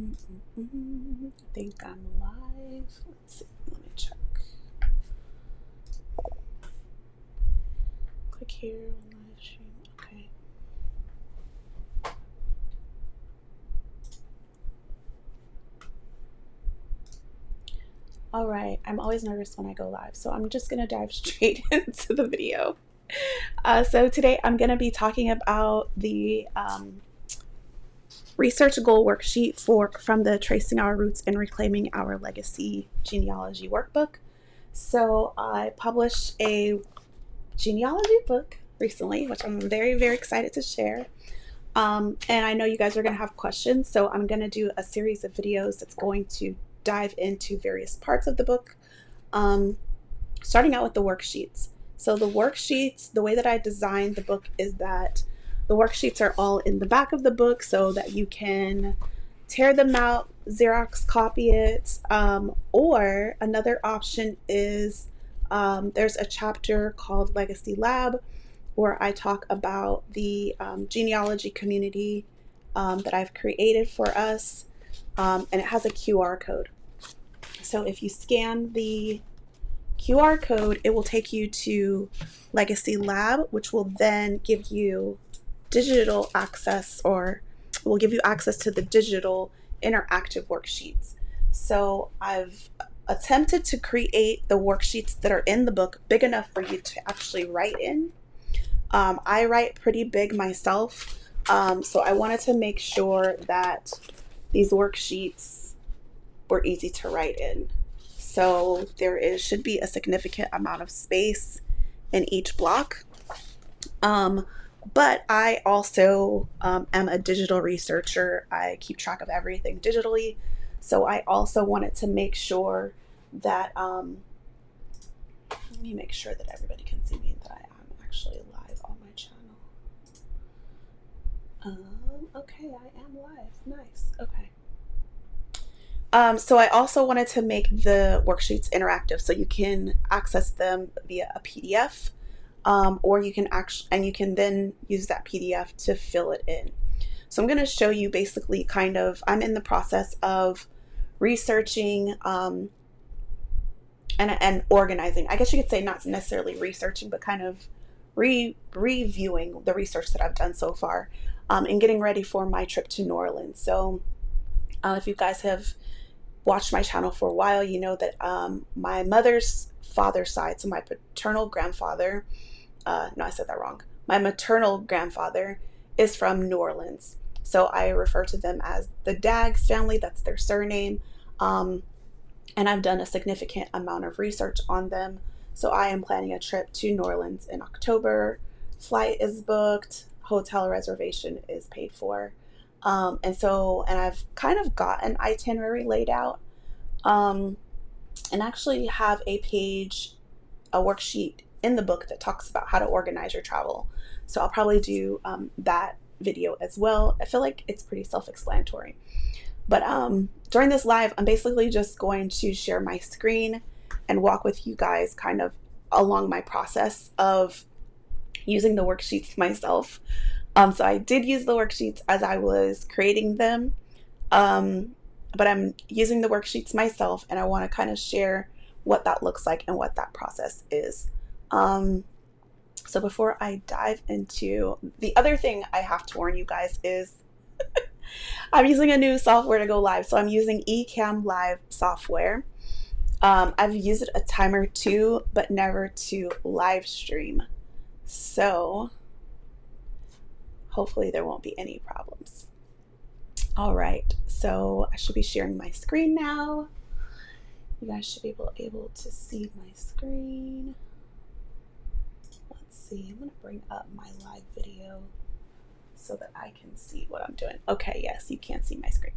I think I'm live. Let's see. Let me check. Click here on live stream. Okay. All right. I'm always nervous when I go live, so I'm just going to dive straight into the video. So today I'm going to be talking about the Research Goal Worksheet from the Tracing Our Roots and Reclaiming Our Legacy Genealogy Workbook. So I published a genealogy book recently, which I'm very, very excited to share. And I know you guys are going to have questions, so I'm going to do a series of videos that's going to dive into various parts of the book, starting out with the worksheets. So the worksheets, the way that I designed the book is that the worksheets are all in the back of the book so that you can tear them out, Xerox copy it, or another option is there's a chapter called Legacy Lab where I talk about the genealogy community that I've created for us, and it has a QR code. So if you scan the QR code, it will take you to Legacy Lab, which will then give you digital access, or will give you access to the digital interactive worksheets. So I've attempted to create the worksheets that are in the book big enough for you to actually write in. I write pretty big myself, so I wanted to make sure that these worksheets were easy to write in. So there should be a significant amount of space in each block. But I also am a digital researcher. I keep track of everything digitally. So I also wanted to make sure that, let me make sure that everybody can see me and that I am actually live on my channel. Okay, I am live. Nice. Okay. So I also wanted to make the worksheets interactive so you can access them via a PDF. Or you can you can then use that PDF to fill it in. So I'm going to show you basically I'm in the process of researching and organizing. I guess you could say not necessarily researching, but kind of reviewing the research that I've done so far, and getting ready for my trip to New Orleans. So if you guys have watched my channel for a while, you know that my mother's father's side, so my paternal grandfather, no, I said that wrong. My maternal grandfather is from New Orleans. So I refer to them as the Daggs family. That's their surname. And I've done a significant amount of research on them. So I am planning a trip to New Orleans in October. Flight is booked. Hotel reservation is paid for. And I've kind of got an itinerary laid out. And actually have a worksheet in the book that talks about how to organize your travel. So I'll probably do that video as well. I feel like it's pretty self-explanatory. But during this live, I'm basically just going to share my screen and walk with you guys kind of along my process of using the worksheets myself. So I did use the worksheets as I was creating them, but I'm using the worksheets myself, and I want to kind of share what that looks like and what that process is. So before I dive into the other thing, I have to warn you guys is I'm using a new software to go live. So I'm using Ecamm Live software. I've used it a time or two, but never to live stream. So hopefully there won't be any problems. All right, so I should be sharing my screen now. You guys should be able to see my screen. Let's see, I'm gonna bring up my live video so that I can see what I'm doing. Okay, yes, you can see my screen.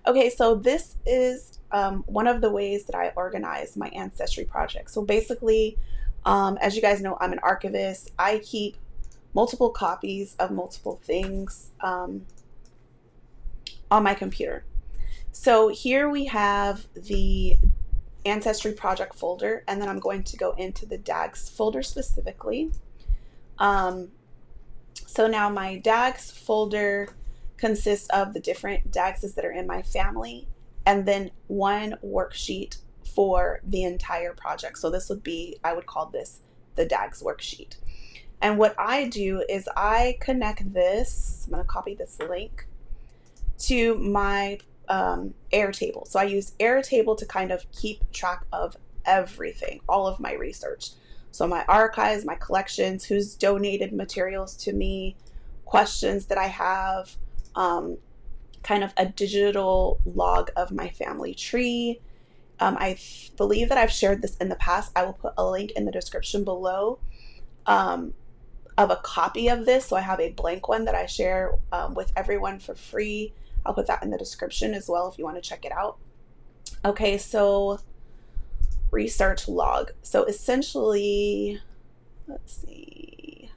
Okay, so this is one of the ways that I organize my ancestry project. So basically, as you guys know, I'm an archivist. I keep multiple copies of multiple things on my computer. So here we have the ancestry project folder, and then I'm going to go into the Daggs folder specifically. So now my Daggs folder consists of the different DAGs that are in my family, and then one worksheet for the entire project. So this would be, I would call this the DAGs worksheet. And what I do is I connect this, I'm going to copy this link to my Airtable. So I use Airtable to kind of keep track of everything, all of my research. So my archives, my collections, who's donated materials to me, questions that I have, kind of a digital log of my family tree. I believe that I've shared this in the past. I will put a link in the description below of a copy of this. So I have a blank one that I share with everyone for free. I'll put that in the description as well if you want to check it out. Okay, so research log. So essentially, let's see.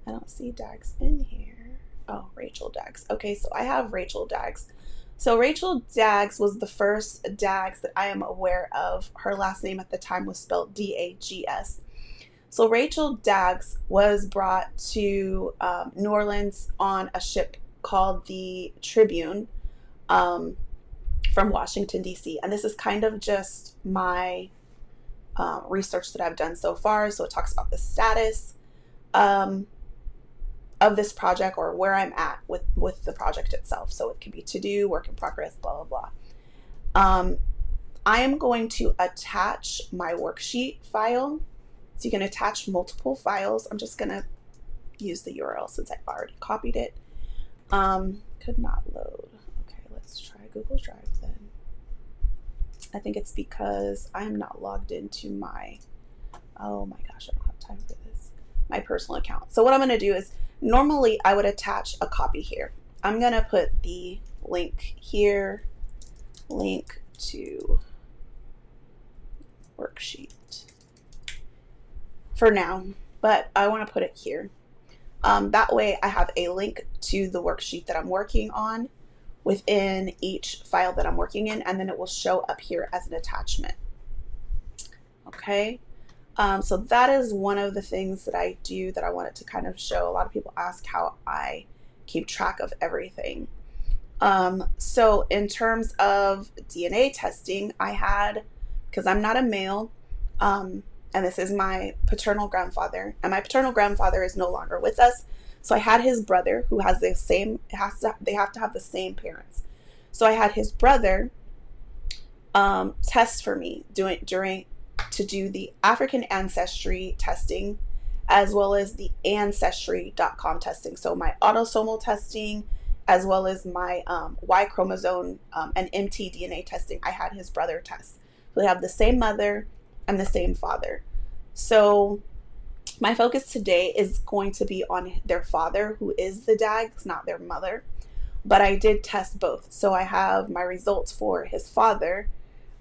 I don't see DAGs in here. Oh, Rachel DAGs. Okay, so I have Rachel DAGs. So Rachel DAGs was the first DAGs that I am aware of. Her last name at the time was spelled D-A-G-S. So Rachel DAGs was brought to New Orleans on a ship called the Tribune from Washington, D.C. And this is kind of just my research that I've done so far. So it talks about the status of this project, or where I'm at with the project itself. So it can be to do, work in progress, blah, blah, blah. I am going to attach my worksheet file. So you can attach multiple files. I'm just going to use the URL since I already copied it. Could not load. Okay, let's try Google Drive then. I think it's because I'm not logged into my, oh my gosh, I don't have time for this, my personal account. So what I'm going to do is, normally I would attach a copy here. I'm going to put the link here, link to worksheet for now, but I want to put it here. That way I have a link to the worksheet that I'm working on within each file that I'm working in, and then it will show up here as an attachment. Okay. So that is one of the things that I do that I wanted to kind of show. A lot of people ask how I keep track of everything. So in terms of DNA testing, I had, because I'm not a male, and this is my paternal grandfather, and my paternal grandfather is no longer with us. So I had his brother, who has the same, they have to have the same parents. So I had his brother test for me to do the African ancestry testing, as well as the ancestry.com testing. So my autosomal testing, as well as my Y chromosome and mtDNA testing, I had his brother test. So they have the same mother and the same father. So my focus today is going to be on their father, who is the DAGs, not their mother. But I did test both. So I have my results for his father.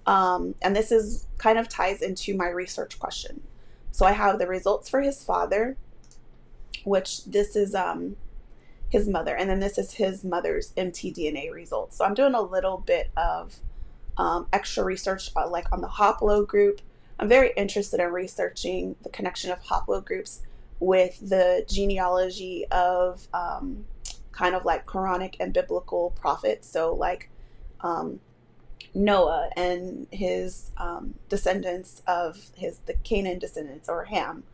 And this is kind of ties into my research question. So I have the results for his father, which this is his mother, and then this is his mother's mtDNA results. So I'm doing a little bit of extra research like on the haplogroup. I'm very interested in researching the connection of haplogroups with the genealogy of kind of like Quranic and biblical prophets. So like Noah and his descendants of the Canaan descendants, or Ham.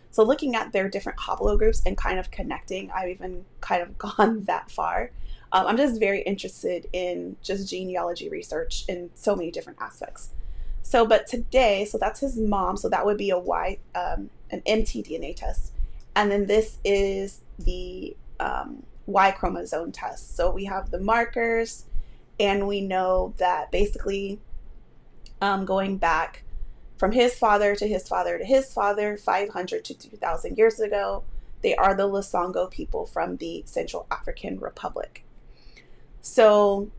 So looking at their different haplogroups and kind of connecting, I've even kind of gone that far. I'm just very interested in just genealogy research in so many different aspects. So, but today, so that's his mom. So that would be an mtDNA test. And then this is the Y chromosome test. So we have the markers, and we know that basically going back from his father to his father to his father, 500 to 2,000 years ago, they are the Lusongo people from the Central African Republic. So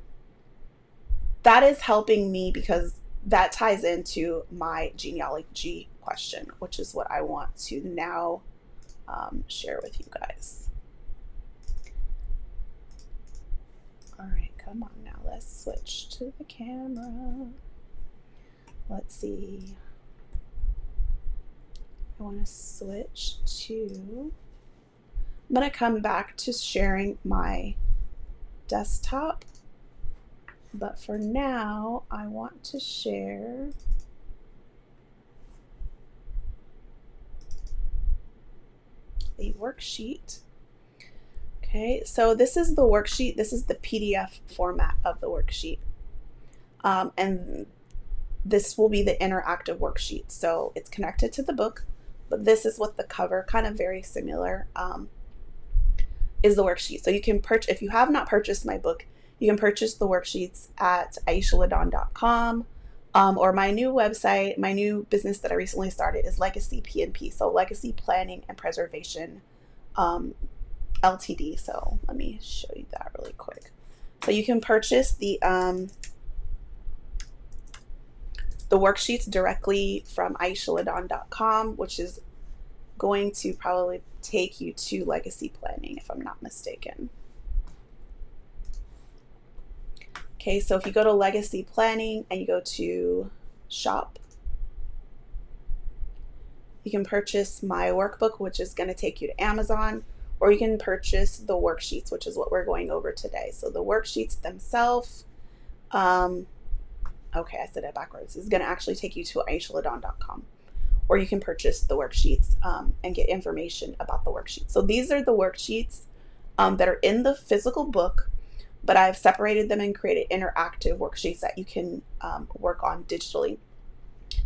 that is helping me because that ties into my genealogy question, which is what I want to now share with you guys. All right, come on now, let's switch to the camera. Let's see. I want to switch to, I'm going to come back to sharing my desktop, but for now I want to share a worksheet. Okay, so this is the worksheet. This is the PDF format of the worksheet. And this will be the interactive worksheet. So it's connected to the book, but this is what the cover, kind of very similar, is the worksheet. So you can purchase, if you have not purchased my book, you can purchase the worksheets at aishaladon.com, or my new website, my new business that I recently started is Legacy PNP, so Legacy Planning and Preservation Ltd. So let me show you that really quick. So you can purchase the worksheets directly from aishaladon.com, which is going to probably take you to Legacy Planning, if I'm not mistaken. Okay, so if you go to Legacy Planning and you go to Shop, you can purchase my workbook, which is going to take you to Amazon, or you can purchase the worksheets, which is what we're going over today. So the worksheets themselves, okay, I said it backwards, is going to actually take you to aishaladon.com, or you can purchase the worksheets and get information about the worksheets. So these are the worksheets that are in the physical book, but I've separated them and created interactive worksheets that you can work on digitally.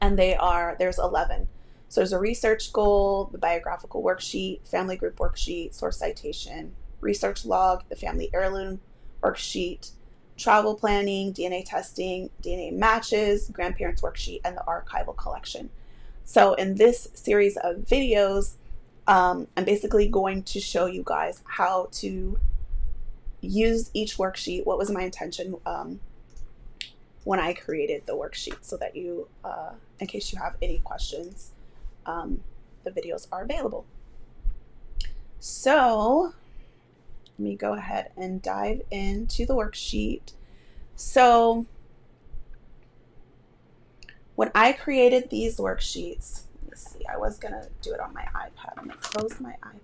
And there's 11. So there's a research goal, the biographical worksheet, family group worksheet, source citation, research log, the family heirloom worksheet, travel planning, DNA testing, DNA matches, grandparents worksheet, and the archival collection. So in this series of videos, I'm basically going to show you guys how to use each worksheet. What was my intention when I created the worksheet, so that you, in case you have any questions, the videos are available. So let me go ahead and dive into the worksheet. So when I created these worksheets, let me see, I was gonna do it on my iPad. I'm gonna close my iPad.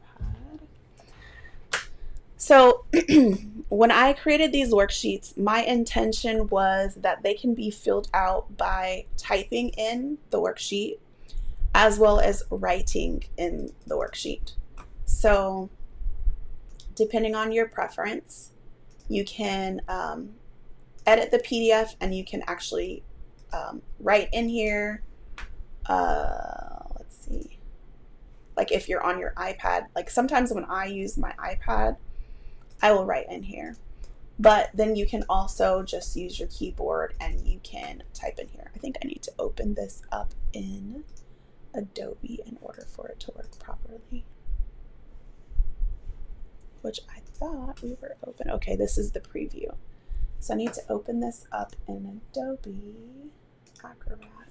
So when I created these worksheets, my intention was that they can be filled out by typing in the worksheet as well as writing in the worksheet. So depending on your preference, you can edit the PDF and you can actually write in here. Let's see, like if you're on your iPad, like sometimes when I use my iPad, I will write in here, but then you can also just use your keyboard and you can type in here. I think I need to open this up in Adobe in order for it to work properly, which I thought we were open. Okay, this is the preview. So I need to open this up in Adobe Acrobat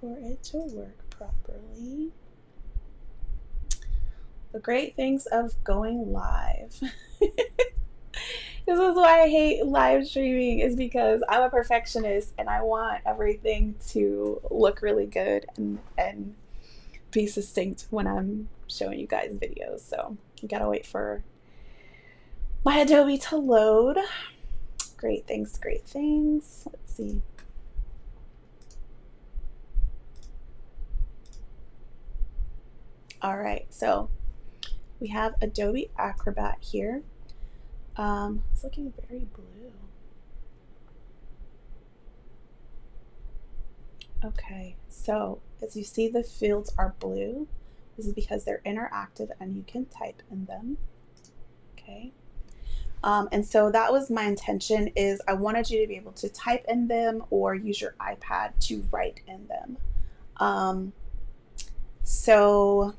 for it to work properly. The great things of going live. This is why I hate live streaming, is because I'm a perfectionist and I want everything to look really good and be succinct when I'm showing you guys videos. So you gotta wait for my Adobe to load. Great things, great things. Let's see. All right, so we have Adobe Acrobat here. It's looking very blue. Okay, so as you see, the fields are blue. This is because they're interactive and you can type in them. Okay. And so that was my intention, is I wanted you to be able to type in them or use your iPad to write in them. So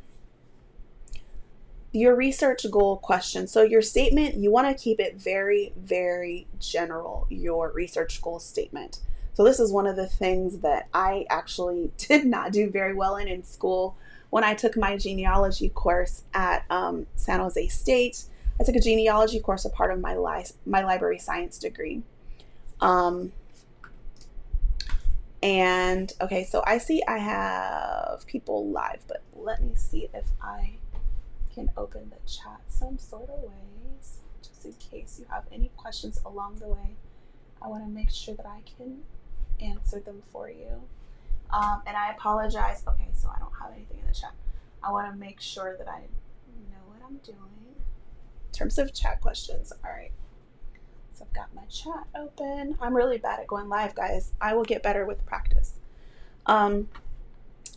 your research goal question. So your statement, you want to keep it very, very general, your research goal statement. So this is one of the things that I actually did not do very well in school. When I took my genealogy course at San Jose State, I took a genealogy course, a part of my library science degree. And okay, so I see I have people live, but let me see if I can open the chat some sort of way. just in case you have any questions along the way. I want to make sure that I can answer them for you. And I apologize. Okay, so I don't have anything in the chat. I want to make sure that I know what I'm doing in terms of chat questions. All right. So I've got my chat open. I'm really bad at going live, guys. I will get better with practice.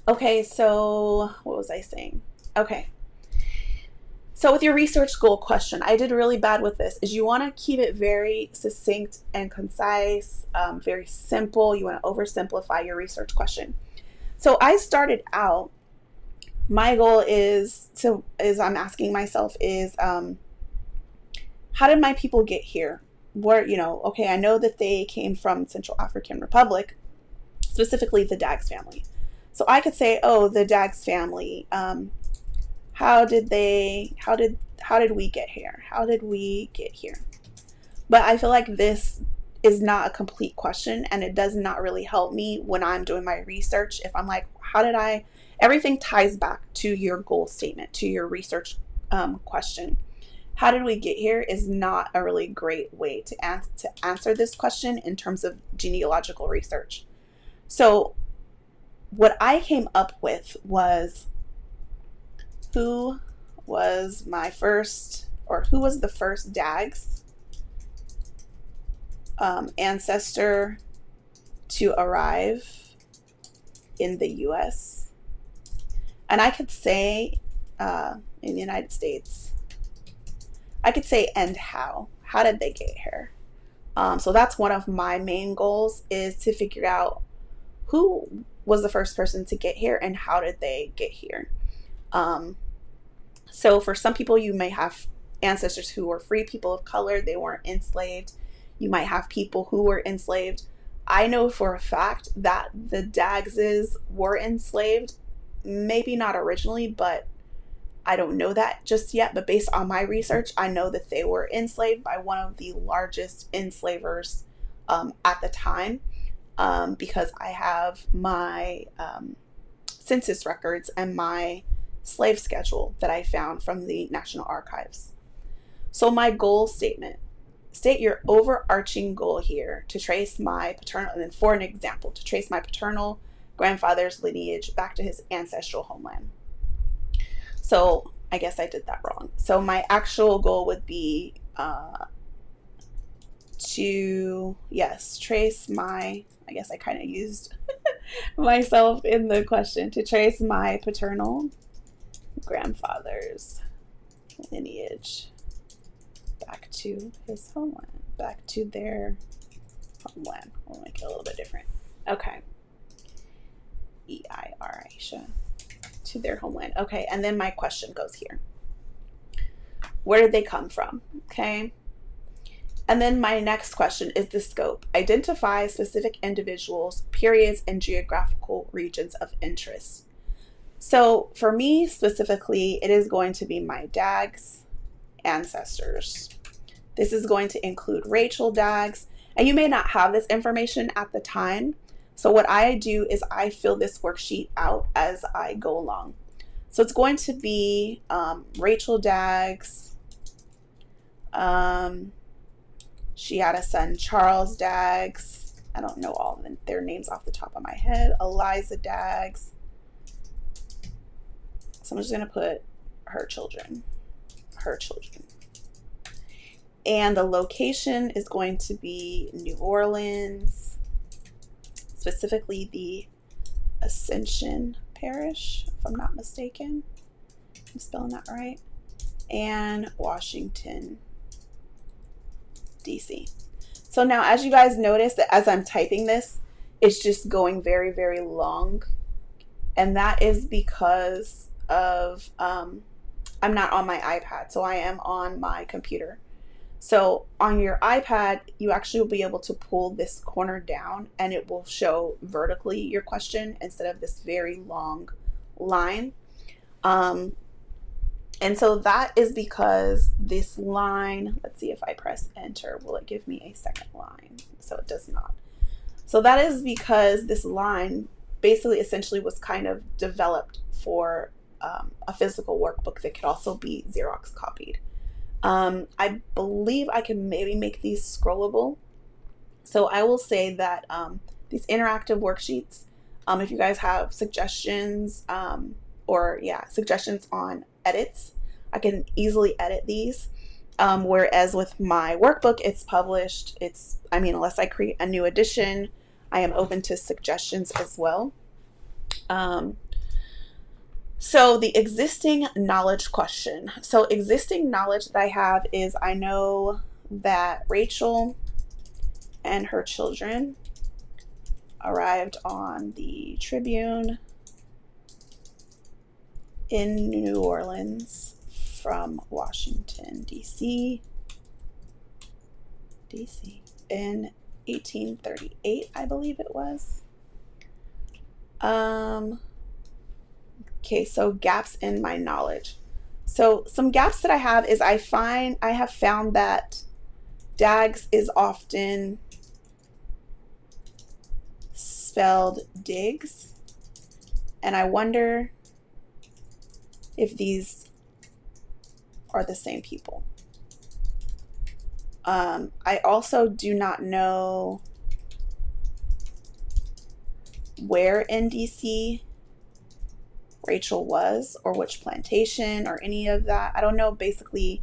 Okay, so what was I saying? Okay. So with your research goal question, I did really bad with this, is you want to keep it very succinct and concise, very simple. You want to oversimplify your research question. So I started out, my goal I'm asking myself is, how did my people get here? Okay, I know that they came from Central African Republic, specifically the Daggs family. So I could say, oh, the Daggs family, how did we get here? How did we get here? But I feel like this is not a complete question, and it does not really help me when I'm doing my research. If I'm like, everything ties back to your goal statement, to your research question. How did we get here is not a really great way to answer this question in terms of genealogical research. So what I came up with was, who was the first Daggs ancestor to arrive in the US? And I could say in the United States, I could say, and how did they get here? So that's one of my main goals, is to figure out who was the first person to get here and how did they get here. So for some people, you may have ancestors who were free people of color. They weren't enslaved. You might have people who were enslaved. I know for a fact that the Daggses were enslaved, maybe not originally, but I don't know that just yet. But based on my research, I know that they were enslaved by one of the largest enslavers at the time, because I have my census records and my slave schedule that I found from the National Archives. So my goal statement, state your overarching goal here to trace my paternal, and then for an example, to trace my paternal grandfather's lineage back to his ancestral homeland. So I guess I did that wrong. So my actual goal would be trace my, I guess I kind of used myself in the question, to trace my paternal grandfather's lineage back to his homeland, back to their homeland. We'll make it a little bit different. Okay. E-I-R, Aisha. To their homeland. Okay, and then my question goes here. Where did they come from? Okay. And then my next question is the scope. Identify specific individuals, periods, and geographical regions of interest. So for me specifically, it is going to be my Daggs ancestors. This is going to include Rachel Daggs, and you may not have this information at the time. So what I do is I fill this worksheet out as I go along. So it's going to be Rachel Daggs. She had a son, Charles Daggs. I don't know all of their names off the top of my head. Eliza Daggs. So I'm just going to put her children. And the location is going to be New Orleans, specifically the Ascension Parish, if I'm not mistaken. I'm spelling that right. And Washington, D.C. So now, as you guys notice, that as I'm typing this, it's just going very, very long. And that is because of, I'm not on my iPad, so I am on my computer. So on your iPad, you actually will be able to pull this corner down and it will show vertically your question instead of this very long line. And so that is because this line, let's see if I press enter, will it give me a second line? So it does not. So that is because this line basically essentially was kind of developed for a physical workbook that could also be Xerox copied. I believe I can maybe make these scrollable. So I will say that these interactive worksheets, if you guys have suggestions or yeah, suggestions on edits, I can easily edit these. Whereas with my workbook, it's published. I mean, unless I create a new edition, I am open to suggestions as well. So the existing knowledge question. So existing knowledge that I have is I know that Rachel and her children arrived on the Tribune in New Orleans from Washington, D.C. in 1838, I believe it was. Okay, so gaps in my knowledge. So some gaps that I have is I have found that Dags is often spelled Diggs, and I wonder if these are the same people. I also do not know where in DC Rachel was, or which plantation, or any of that. I don't know basically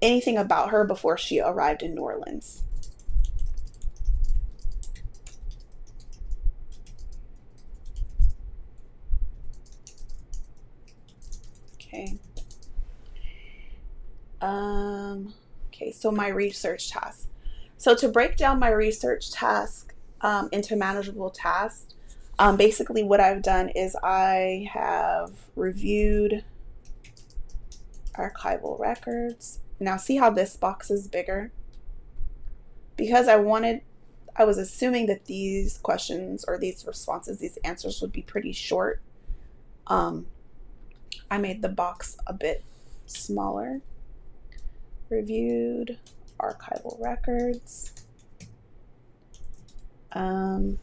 anything about her before she arrived in New Orleans. Okay. Okay, so my research task. So to break down my research task into manageable tasks, basically what I've done is I have reviewed archival records. Now see how this box is bigger? Because I was assuming that these questions or these responses, these answers would be pretty short. I made the box a bit smaller. Reviewed archival records. I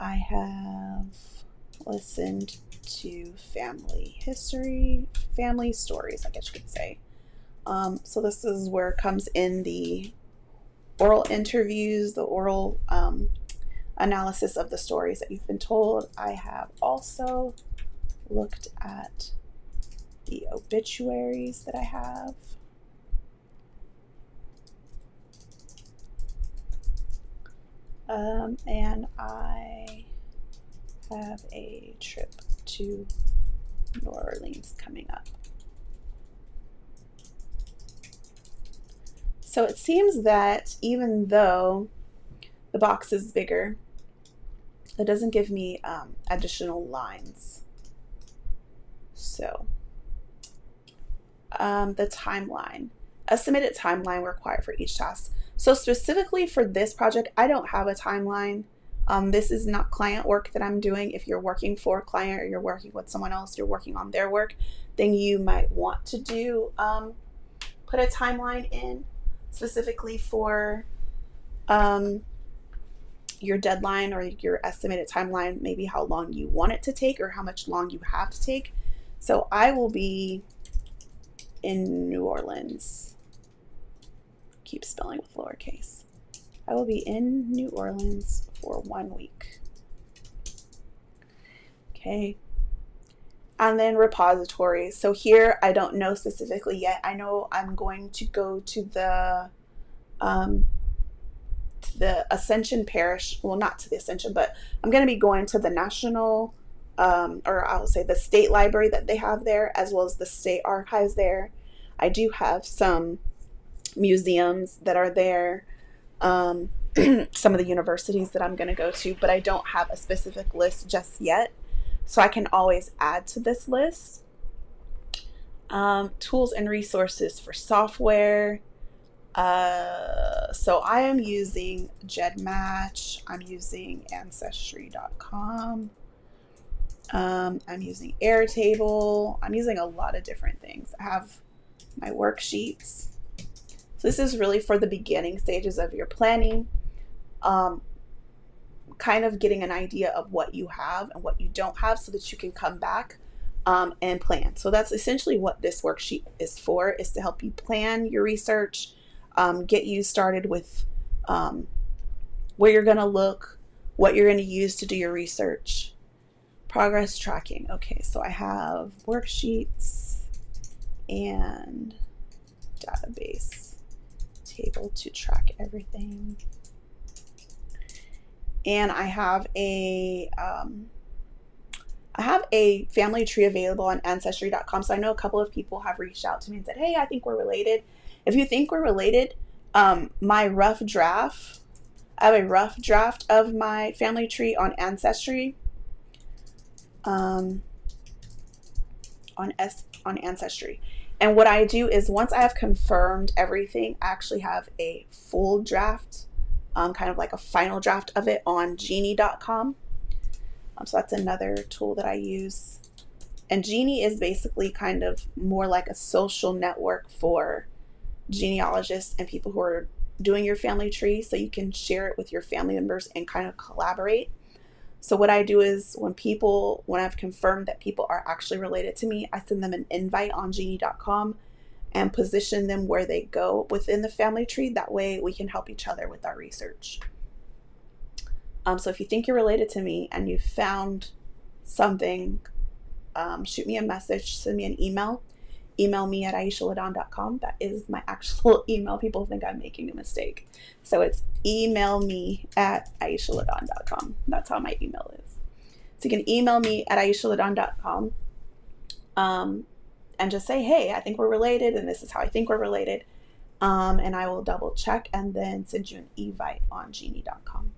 have listened to family stories, I guess you could say. So this is where it comes in the oral interviews, the oral analysis of the stories that you've been told. I have also looked at the obituaries that I have. And I have a trip to New Orleans coming up. So it seems that even though the box is bigger, it doesn't give me additional lines. So the timeline, estimated timeline required for each task. So specifically for this project, I don't have a timeline. This is not client work that I'm doing. If you're working for a client or you're working with someone else, you're working on their work, then you might want to do put a timeline in specifically for your deadline or your estimated timeline, maybe how long you want it to take or how much long you have to take. So I will be in New Orleans. Keep spelling with lowercase. I will be in New Orleans for 1 week. Okay. And then repositories. So here I don't know specifically yet. I know I'm going to go to the Ascension Parish. Well, not to the Ascension, but I'm going to be going to the national, or I'll say the state library that they have there, as well as the state archives there. I do have some museums that are there, some of the universities that I'm going to go to, but I don't have a specific list just yet. So I can always add to this list. Tools and resources for software. So I am using GEDmatch. I'm using Ancestry.com. I'm using Airtable. I'm using a lot of different things. I have my worksheets. So this is really for the beginning stages of your planning. Kind of getting an idea of what you have and what you don't have so that you can come back and plan. So that's essentially what this worksheet is for, is to help you plan your research, get you started with where you're going to look, what you're going to use to do your research. Progress tracking. Okay, so I have worksheets and database table to track everything. And I have a family tree available on ancestry.com. So I know a couple of people have reached out to me and said, hey, I think we're related. If you think we're related, my rough draft, I have a rough draft of my family tree on Ancestry. On Ancestry. And what I do is once I have confirmed everything, I actually have a full draft, kind of like a final draft of it on genie.com. So that's another tool that I use. And Genie is basically kind of more like a social network for genealogists and people who are doing your family tree, so you can share it with your family members and kind of collaborate. So what I do is when I've confirmed that people are actually related to me, I send them an invite on genie.com and position them where they go within the family tree. That way we can help each other with our research. So if you think you're related to me and you found something, shoot me a message, send me an email. Email me at aishaladon.com. That is my actual email. People think I'm making a mistake. So it's email me at aishaladon.com. That's how my email is. So you can email me at aishaladon.com and just say, hey, I think we're related and this is how I think we're related. And I will double check and then send you an invite on genie.com.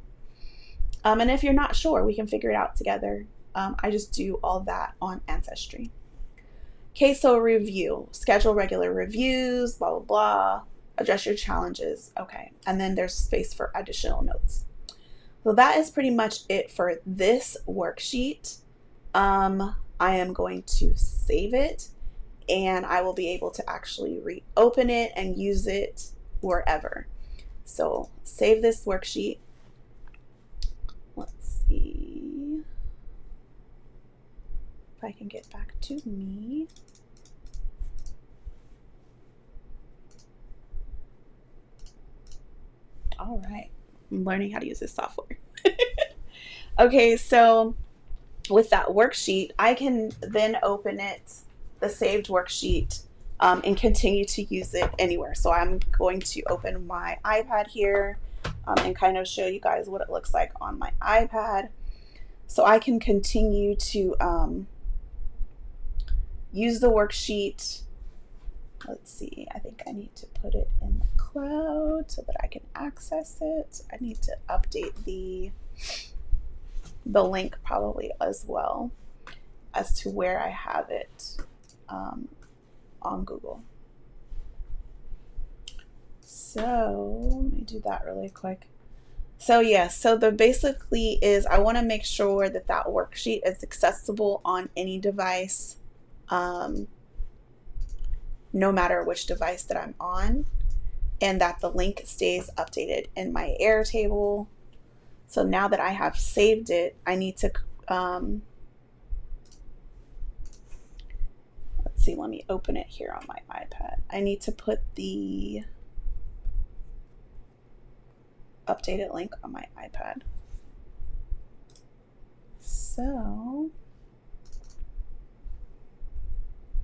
And if you're not sure, we can figure it out together. I just do all that on Ancestry. Okay, so review. Schedule regular reviews, blah, blah, blah. Address your challenges. Okay, and then there's space for additional notes. So that is pretty much it for this worksheet. I am going to save it, and I will be able to actually reopen it and use it wherever. So save this worksheet. Let's see if I can get back to me. All right, I'm learning how to use this software. Okay, so with that worksheet, I can then open it, the saved worksheet, and continue to use it anywhere. So I'm going to open my iPad here and kind of show you guys what it looks like on my iPad. So I can continue to use the worksheet. Let's see, I think I need to put it in the cloud so that I can access it. I need to update the link probably as well as to where I have it on Google. So let me do that really quick. So yeah, so the basically is I want to make sure that that worksheet is accessible on any device, no matter which device that I'm on, and that the link stays updated in my Airtable. So now that I have saved it, I need to, let's see, let me open it here on my iPad. I need to put the updated link on my iPad. So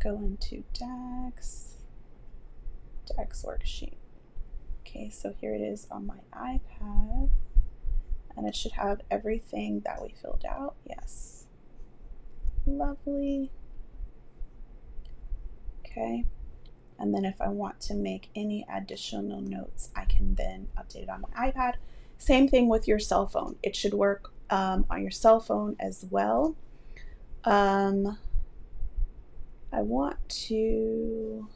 go into DAX worksheet. Okay, so here it is on my iPad, and it should have everything that we filled out. Yes, lovely. Okay, and then if I want to make any additional notes, I can then update it on my iPad. Same thing with your cell phone. It should work on your cell phone as well. I want to,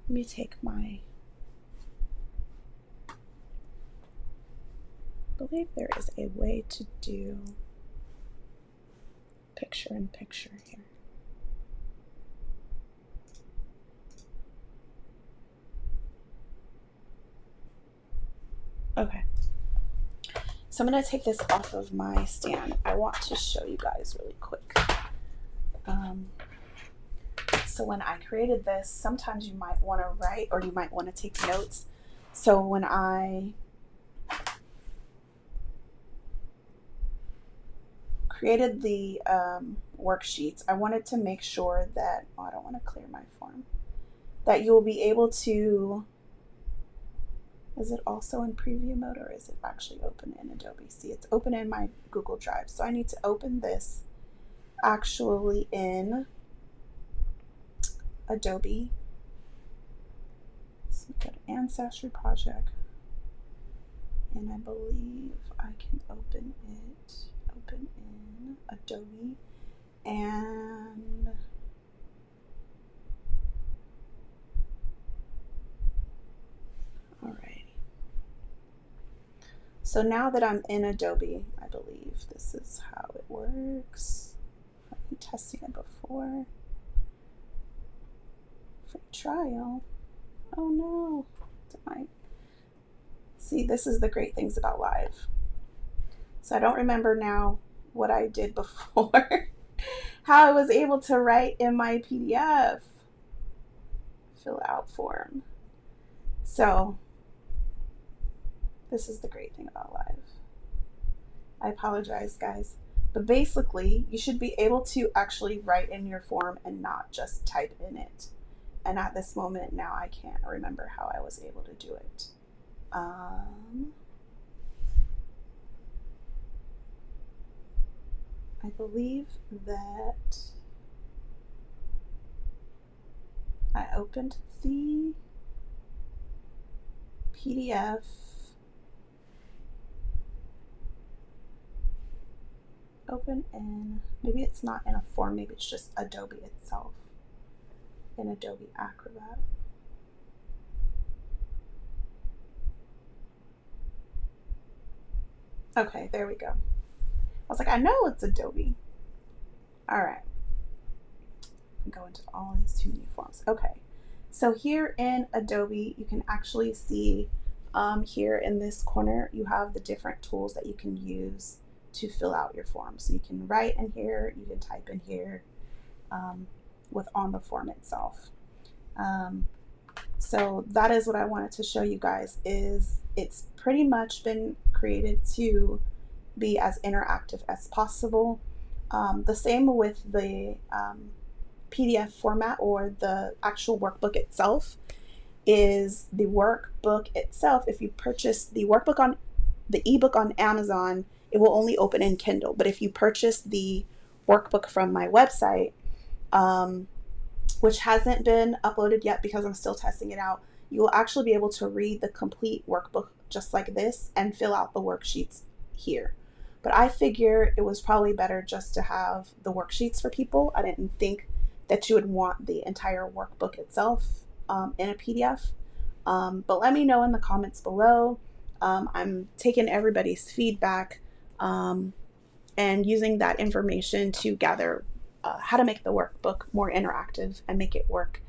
let me take my, I believe there is a way to do picture in picture here. Okay, so I'm going to take this off of my stand. I want to show you guys really quick Um, so when I created this, sometimes you might want to write or you might want to take notes. So when I created the worksheets, I wanted to make sure that, oh, I don't want to clear my form, that you will be able to, is it also in preview mode or is it actually open in Adobe? See, it's open in my Google Drive. So I need to open this actually in Adobe. So go to Ancestry Project. And I believe I can open in Adobe, and alright. So now that I'm in Adobe, I believe this is how it works. I've been testing it before. Free trial. Oh no. See, this is the great things about live. So I don't remember now what I did before. How I was able to write in my PDF. Fill out form. So this is the great thing about live. I apologize, guys. But basically, you should be able to actually write in your form and not just type in it. And at this moment now, I can't remember how I was able to do it. I believe that I opened the PDF. Open in, maybe it's not in a form, maybe it's just Adobe itself, in Adobe Acrobat. Okay, there we go. I was like, I know it's Adobe. All right. Go into all these too many forms. Okay, so here in Adobe, you can actually see here in this corner, you have the different tools that you can use to fill out your form. So you can write in here, you can type in here with on the form itself. So that is what I wanted to show you guys, is it's pretty much been created to be as interactive as possible. The same with the PDF format, or the actual workbook itself. Is the workbook itself, if you purchase the workbook on the ebook on Amazon, it will only open in Kindle. But if you purchase the workbook from my website, which hasn't been uploaded yet because I'm still testing it out, you will actually be able to read the complete workbook just like this and fill out the worksheets here. But I figure it was probably better just to have the worksheets for people. I didn't think that you would want the entire workbook itself in a PDF. But let me know in the comments below. I'm taking everybody's feedback and using that information to gather how to make the workbook more interactive and make it work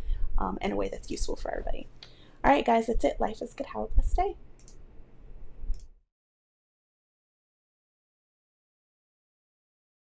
in a way that's useful for everybody. All right, guys, that's it. Life is good. Have a blessed day.